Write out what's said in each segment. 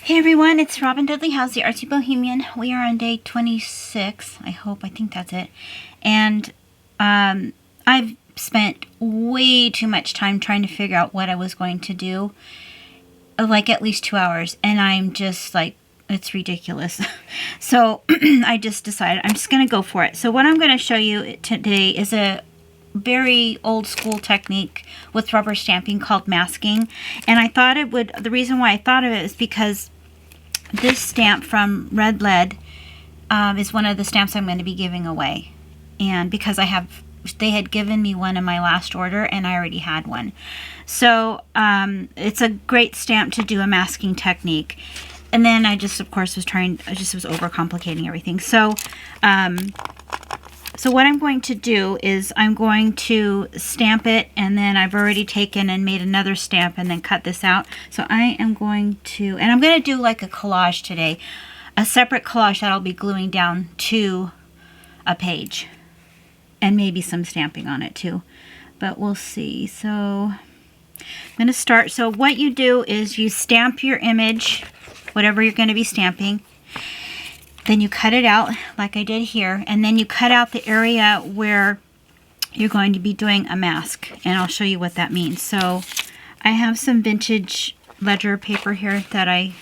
Hey everyone, it's Robin Dudley House, the Artsy Bohemian. We are on day 26, I think that's it. And I've spent way too much time trying to figure out what I was going to do. Like at least 2 hours. And I'm just like, it's ridiculous. So I just decided I'm just going to go for it. So what I'm going to show you today is a very old school technique with rubber stamping called masking. And I thought it would, the reason why I thought of it is because this stamp from Red Lead is one of the stamps I'm going to be giving away. And because they had given me one in my last order and I already had one. So it's a great stamp to do a masking technique. And then I just, of course, was overcomplicating everything. So what I'm going to do is I'm going to stamp it, and then I've already taken and made another stamp and then cut this out. So I am going to, and I'm going to do like a collage today, a separate collage that I'll be gluing down to a page and maybe some stamping on it too, but we'll see. So I'm going to start. So what you do is you stamp your image, whatever you're going to be stamping. Then you cut it out like I did here, and then you cut out the area where you're going to be doing a mask, and I'll show you what that means. So I have some vintage ledger paper here that I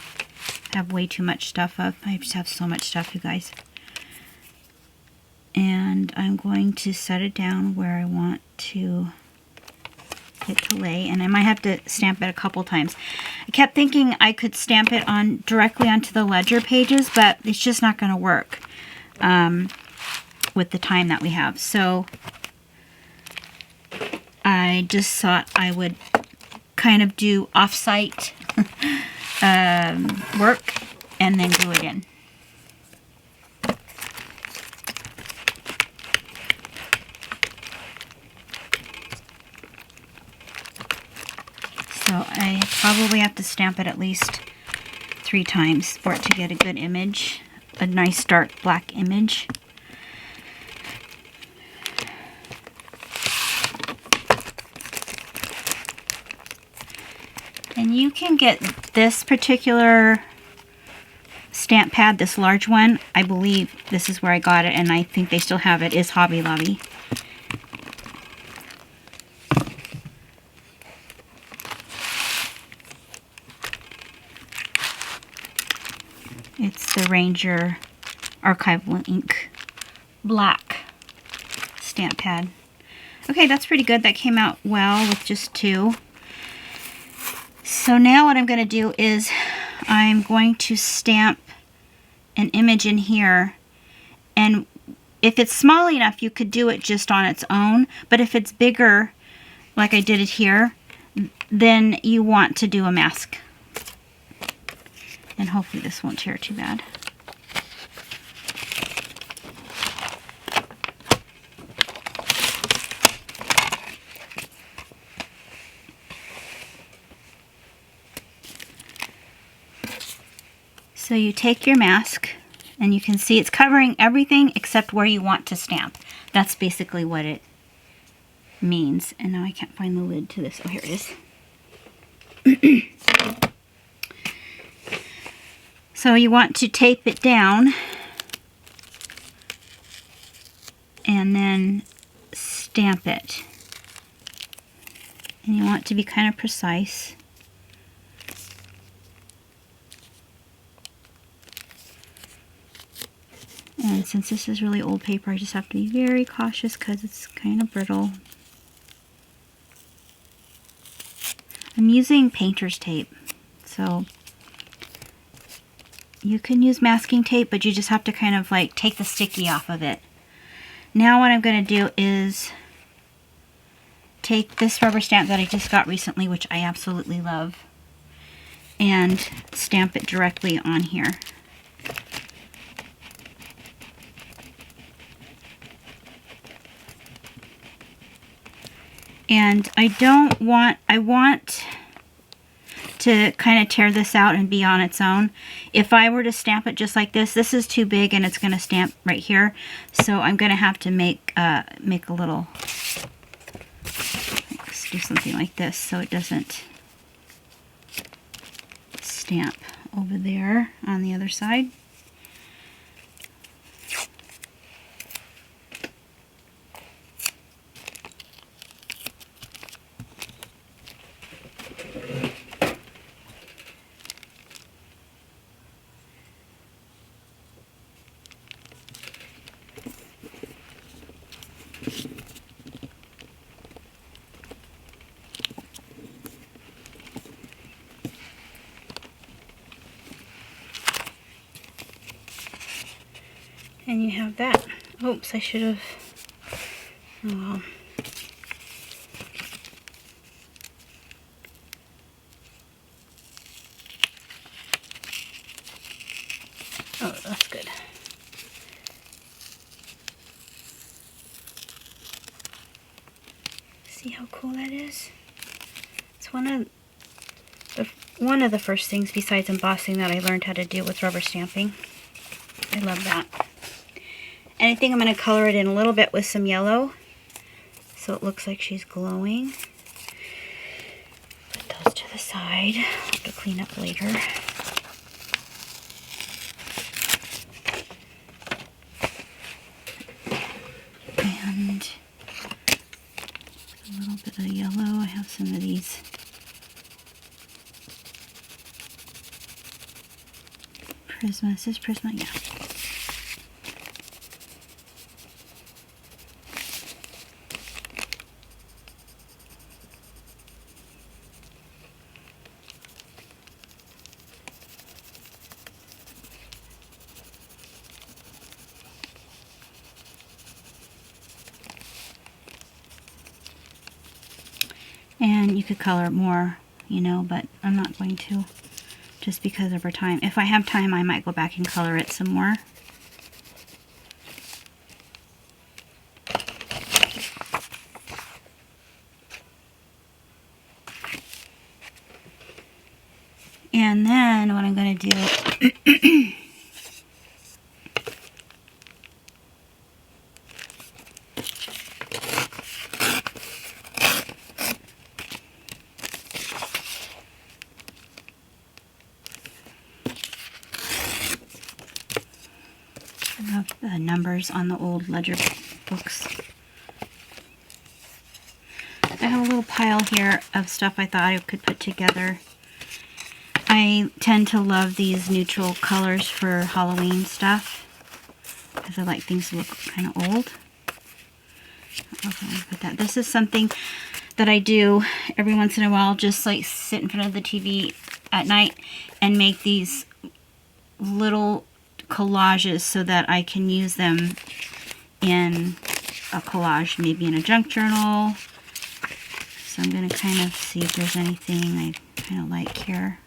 have way too much stuff of. I just have so much stuff, you guys. And I'm going to set it down where I want to it to lay, and I might have to stamp it a couple times. I kept thinking I could stamp it on directly onto the ledger pages, but it's just not going to work with the time that we have. So I just thought I would kind of do off-site work and then glue it in. So I probably have to stamp it at least 3 times for it to get a good image, a nice dark black image. And you can get this particular stamp pad, this large one. I believe this is where I got it, and I think they still have it, is Hobby Lobby. It's the Ranger Archival Ink Black stamp pad. Okay, that's pretty good. That came out well with just 2. So now what I'm going to do is I'm going to stamp an image in here. And if it's small enough, you could do it just on its own. But if it's bigger, like I did it here, then you want to do a mask. And hopefully this won't tear too bad. So you take your mask, and you can see it's covering everything except where you want to stamp. That's basically what it means. And now I can't find the lid to this. Oh, here it is. So you want to tape it down and then stamp it. And you want it to be kind of precise. And since this is really old paper, I just have to be very cautious because it's kind of brittle. I'm using painter's tape, so you can use masking tape, but you just have to kind of like take the sticky off of it. Now what I'm going to do is take this rubber stamp that I just got recently, which I absolutely love, and stamp it directly on here. And I want to kind of tear this out and be on its own. If I were to stamp it just like this is too big and it's going to stamp right here. So I'm going to have to make a little, let's do something like this so it doesn't stamp over there on the other side. And you have that. Oops, I should have. Oh well. Oh, that's good. See how cool that is? It's one of the first things besides embossing that I learned how to do with rubber stamping. I love that. And I think I'm going to color it in a little bit with some yellow so it looks like she's glowing. Put those to the side. I'll have to clean up later. And a little bit of yellow. I have some of these Prisma. Is this Prisma? Yeah. And you could color it more, you know, but I'm not going to, just because over time. If I have time, I might go back and color it some more. And then what I'm going to do I have the numbers on the old ledger books. I have a little pile here of stuff I thought I could put together. I tend to love these neutral colors for Halloween stuff because I like things to look kind of old. Okay, put that. This is something that I do every once in a while, just like sit in front of the TV at night and make these little collages so that I can use them in a collage, maybe in a junk journal. So I'm going to kind of see if there's anything I kind of like here.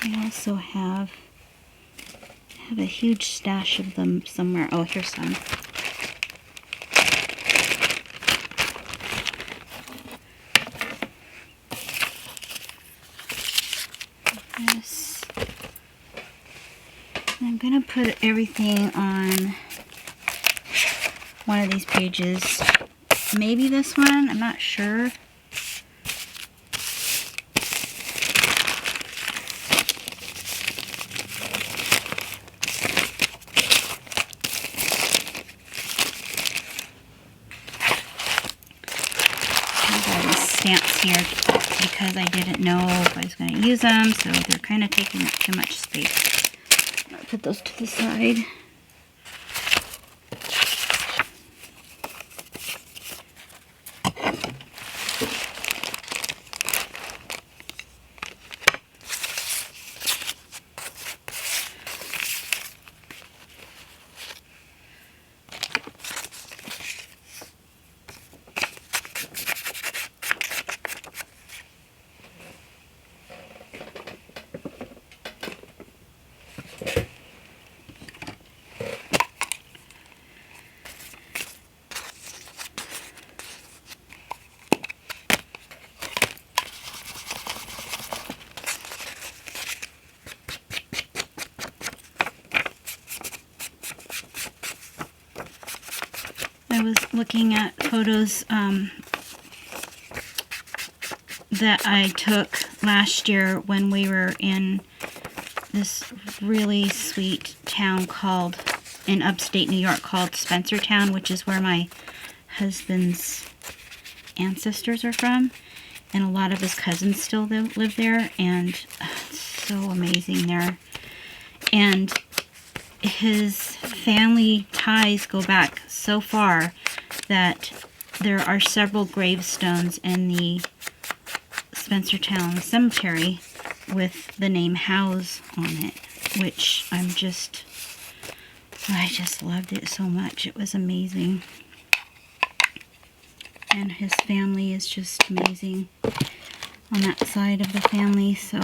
I also have a huge stash of them somewhere. Oh, here's some. This. I'm going to put everything on one of these pages. Maybe this one, I'm not sure. Stamps here because I didn't know if I was going to use them, so they're kind of taking up too much space. I'll put those to the side. I was looking at photos that I took last year when we were in this really sweet town called, in upstate New York, called Spencertown, which is where my husband's ancestors are from. And a lot of his cousins still live there, and it's so amazing there. And his family ties go back so far that there are several gravestones in the Spencertown Cemetery with the name House on it, which I just loved it so much. It was amazing. And his family is just amazing on that side of the family. So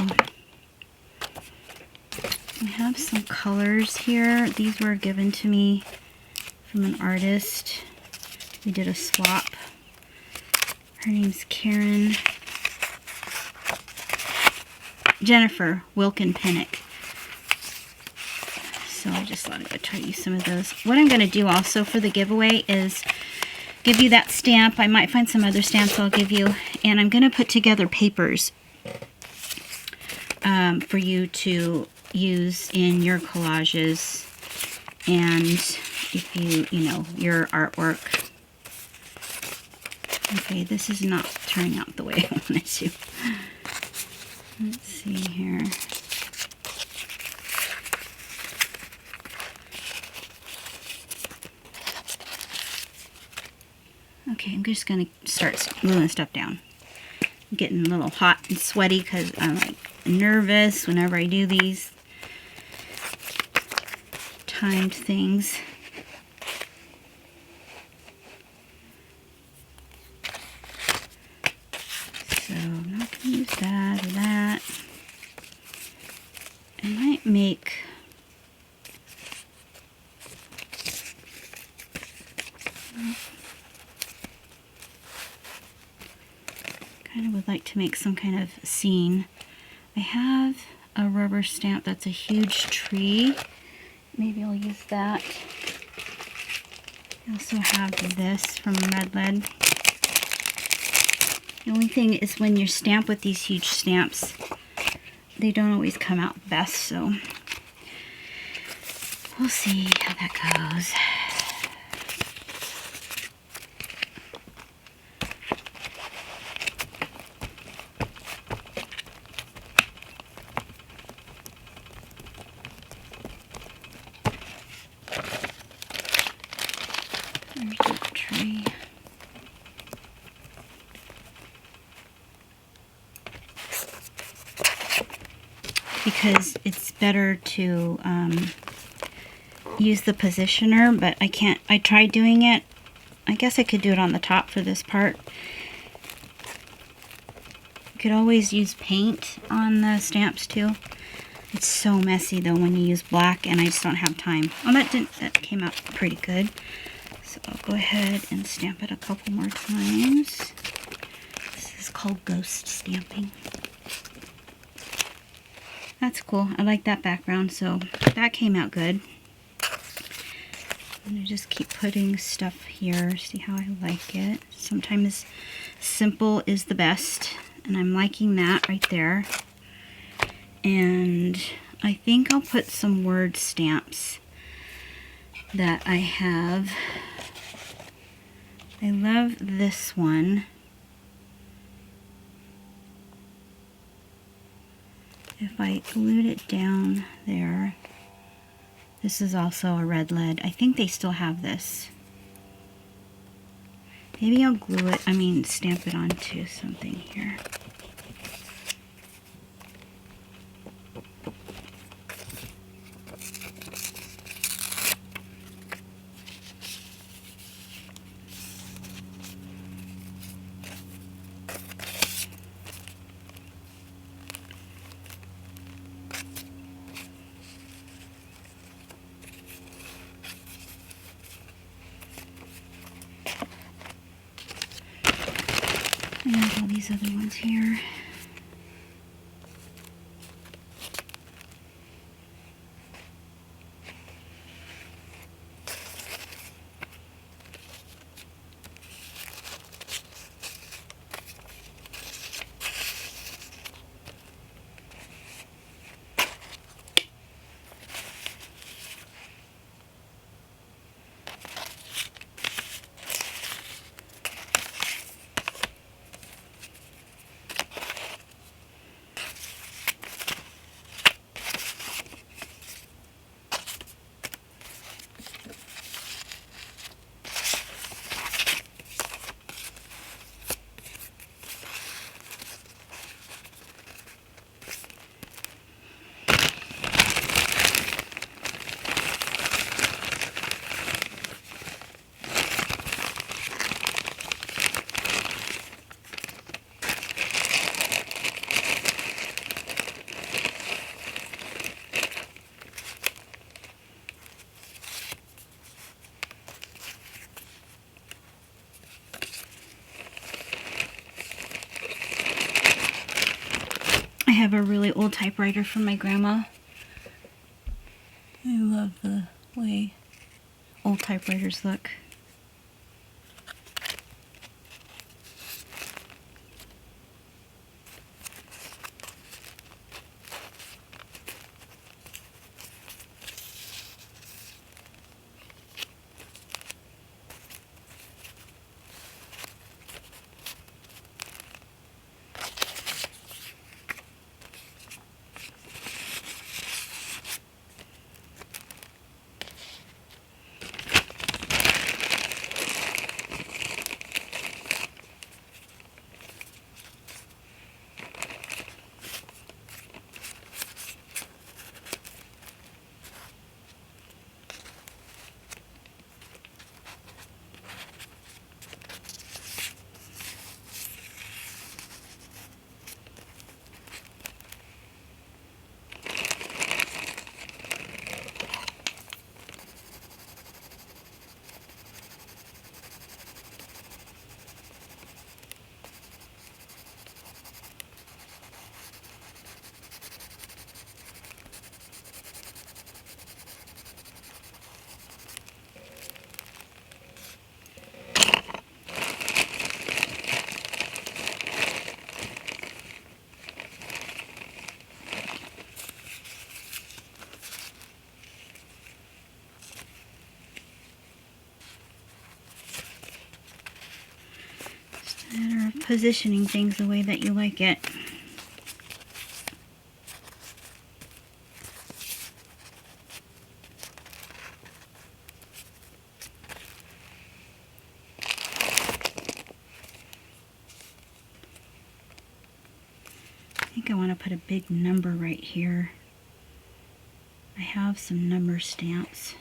I have some colors here. These were given to me from an artist. We did a swap. Her name's Jennifer Wilkin-Pinnock. So I just thought I would try to use some of those. What I'm going to do also for the giveaway is give you that stamp. I might find some other stamps I'll give you. And I'm going to put together papers for you to use in your collages and if your artwork. Okay, this is not turning out the way I want it to. Let's see here. Okay, I'm just going to start gluing stuff down. I'm getting a little hot and sweaty because I'm like nervous whenever I do these timed things. So I'm not going to use that or that. I might make kind of would like to make some kind of scene. I have a rubber stamp that's a huge tree. Maybe I'll use that. I also have this from Red Lead. The only thing is when you stamp with these huge stamps, they don't always come out best, so we'll see how that goes. There's that tree. Because it's better to use the positioner, but I can't. I tried doing it. I guess I could do it on the top for this part. You could always use paint on the stamps too. It's so messy though when you use black, and I just don't have time. Oh, that came out pretty good. So I'll go ahead and stamp it a couple more times. This is called ghost stamping. That's cool. I like that background, so that came out good. I'm gonna just keep putting stuff here, see how I like it. Sometimes simple is the best, and I'm liking that right there. And I think I'll put some word stamps that I have. I love this one. If I glued it down there, this is also a Red Lead. I think they still have this. Maybe I'll glue it, stamp it onto something here. And all these other ones here. have a really old typewriter from my grandma. I love the way old typewriters look. Matter of positioning things the way that you like it. I think I want to put a big number right here. I have some number stamps.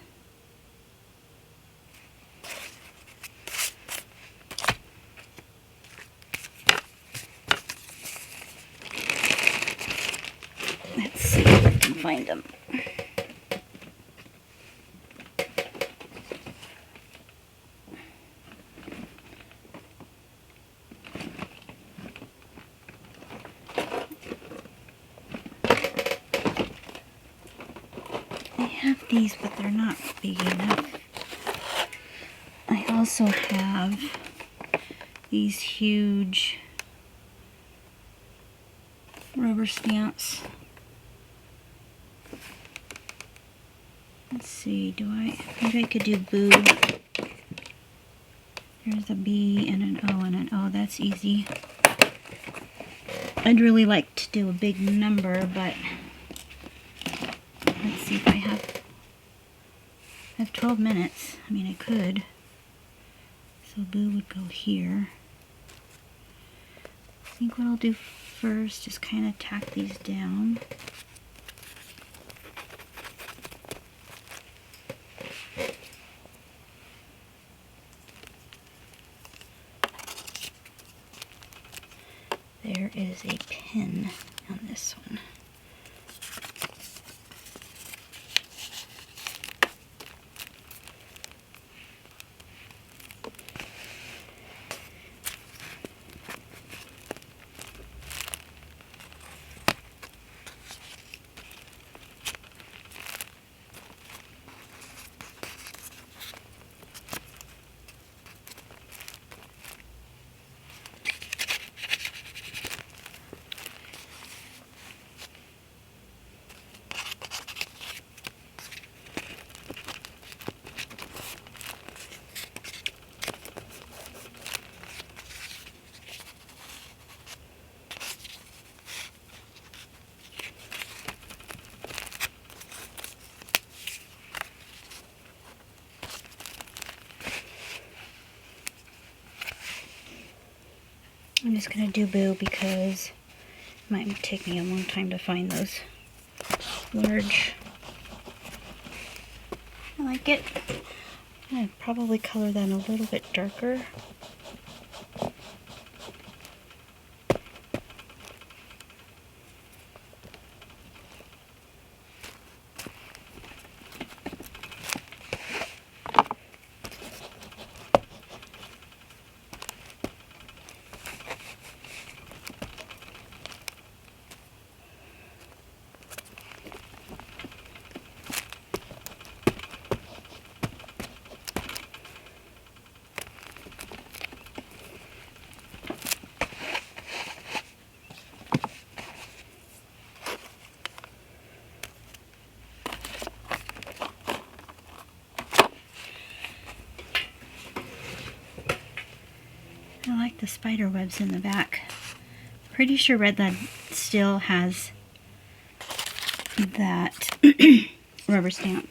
Let's see if I can find them. I have these, but they're not big enough. I also have these huge rubber stamps. Let's see, maybe I could do boo. There's a B and an O and an O, that's easy. I'd really like to do a big number, but let's see if I have 12 minutes. I mean, I could. So boo would go here. I think what I'll do first is kind of tack these down. There is a pin on this one. I'm just going to do boo because it might take me a long time to find those large. I like it. I'd probably color that a little bit darker. the spider webs in the back. Pretty sure Red Lead still has that rubber stamp.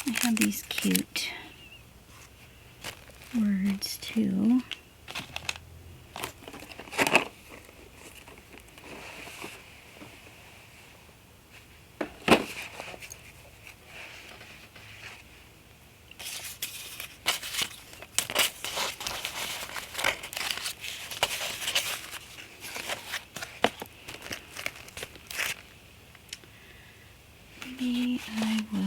I have these cute words too. Maybe I will.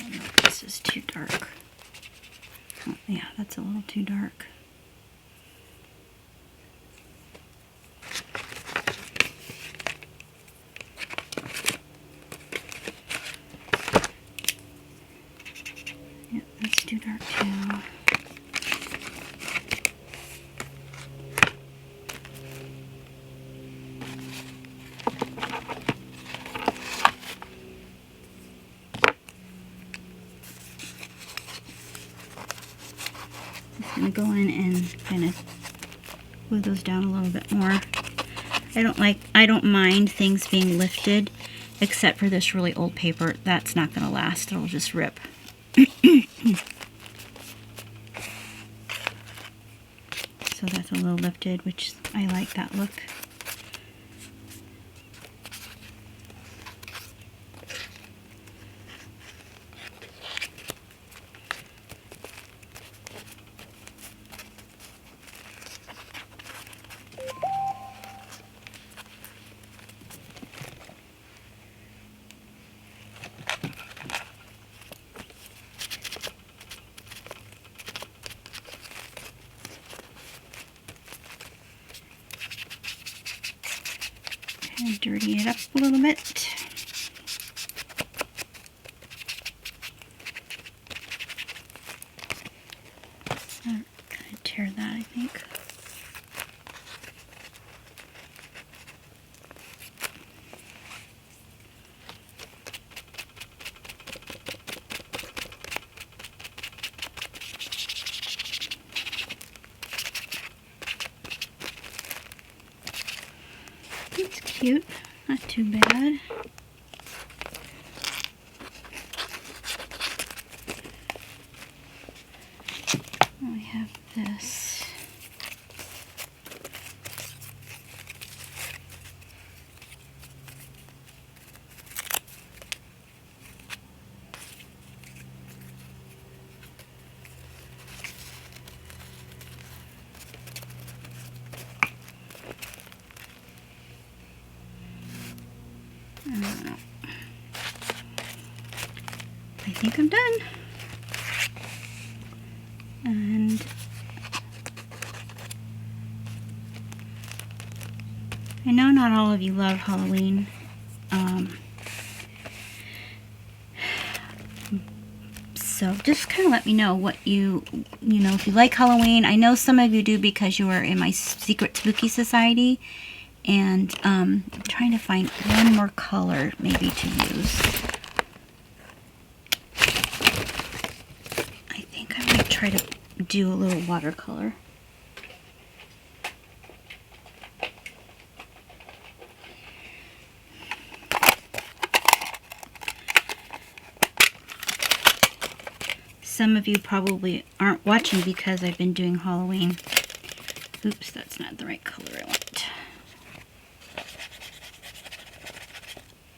Oh no, this is too dark. Oh, yeah, that's a little too dark. Yeah, that's too dark too. I'm going to go in and kind of glue those down a little bit more. I don't mind things being lifted, except for this really old paper. That's not going to last. It'll just rip. So that's a little lifted, which I like that look. And dirty it up a little bit. I'm gonna tear that, I think. It's cute, not too bad. We have this. I don't know. I think I'm done. And I know not all of you love Halloween. So just kind of let me know what you know, if you like Halloween. I know some of you do because you are in my secret spooky society. And I'm trying to find one more color maybe to use. I think I might try to do a little watercolor. Some of you probably aren't watching because I've been doing Halloween. Oops, that's not the right color I want.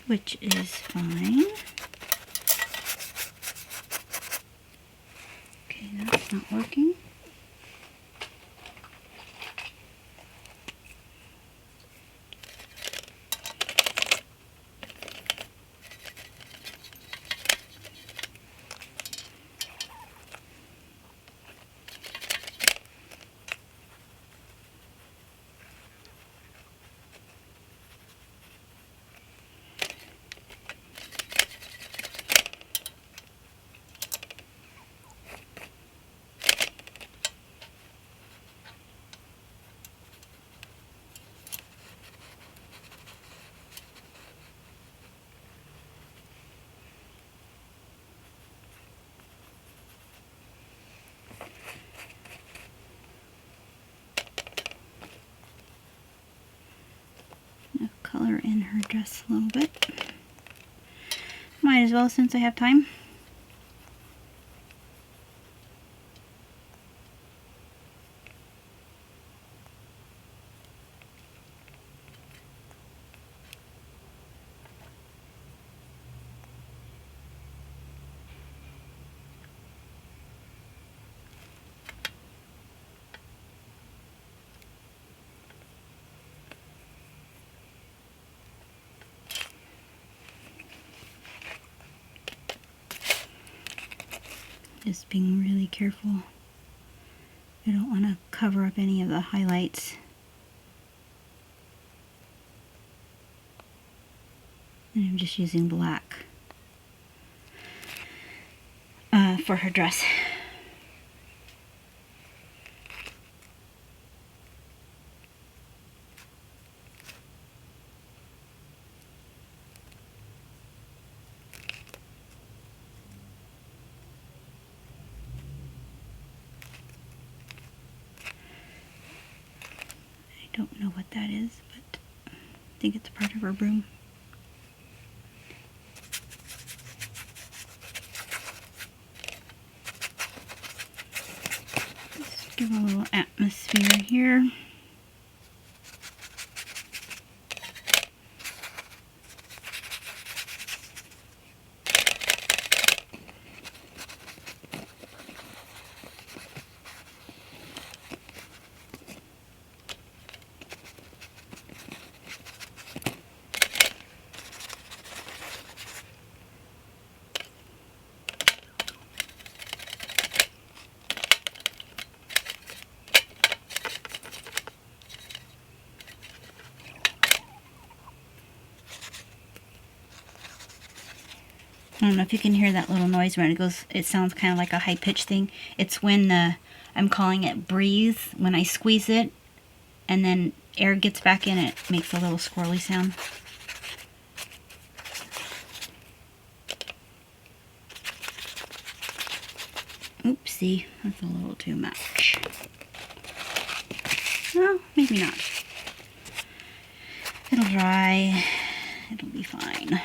Which is fine. Okay, that's not working. color in her dress a little bit. Might as well since I have time. Just being really careful. I don't want to cover up any of the highlights. And I'm just using black for her dress. I don't know what that is, but I think it's part of her broom. Just give a little atmosphere here. I don't know if you can hear that little noise when it goes. It sounds kind of like a high-pitched thing. It's when I'm calling it breathe. When I squeeze it and then air gets back in, it makes a little squirrely sound. Oopsie, that's a little too much. Well, maybe not. It'll dry. It'll be fine.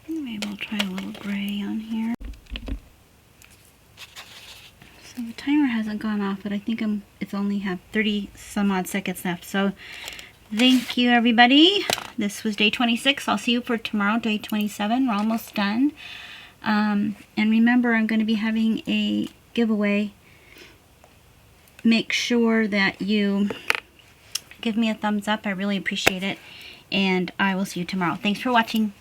Maybe I'll try a little gray on here. So the timer hasn't gone off, but I think it's only have 30 some odd seconds left. So thank you, everybody. This was day 26. I'll see you for tomorrow, day 27. We're almost done. And remember, I'm going to be having a giveaway. Make sure that you give me a thumbs up. I really appreciate it. And I will see you tomorrow. Thanks for watching.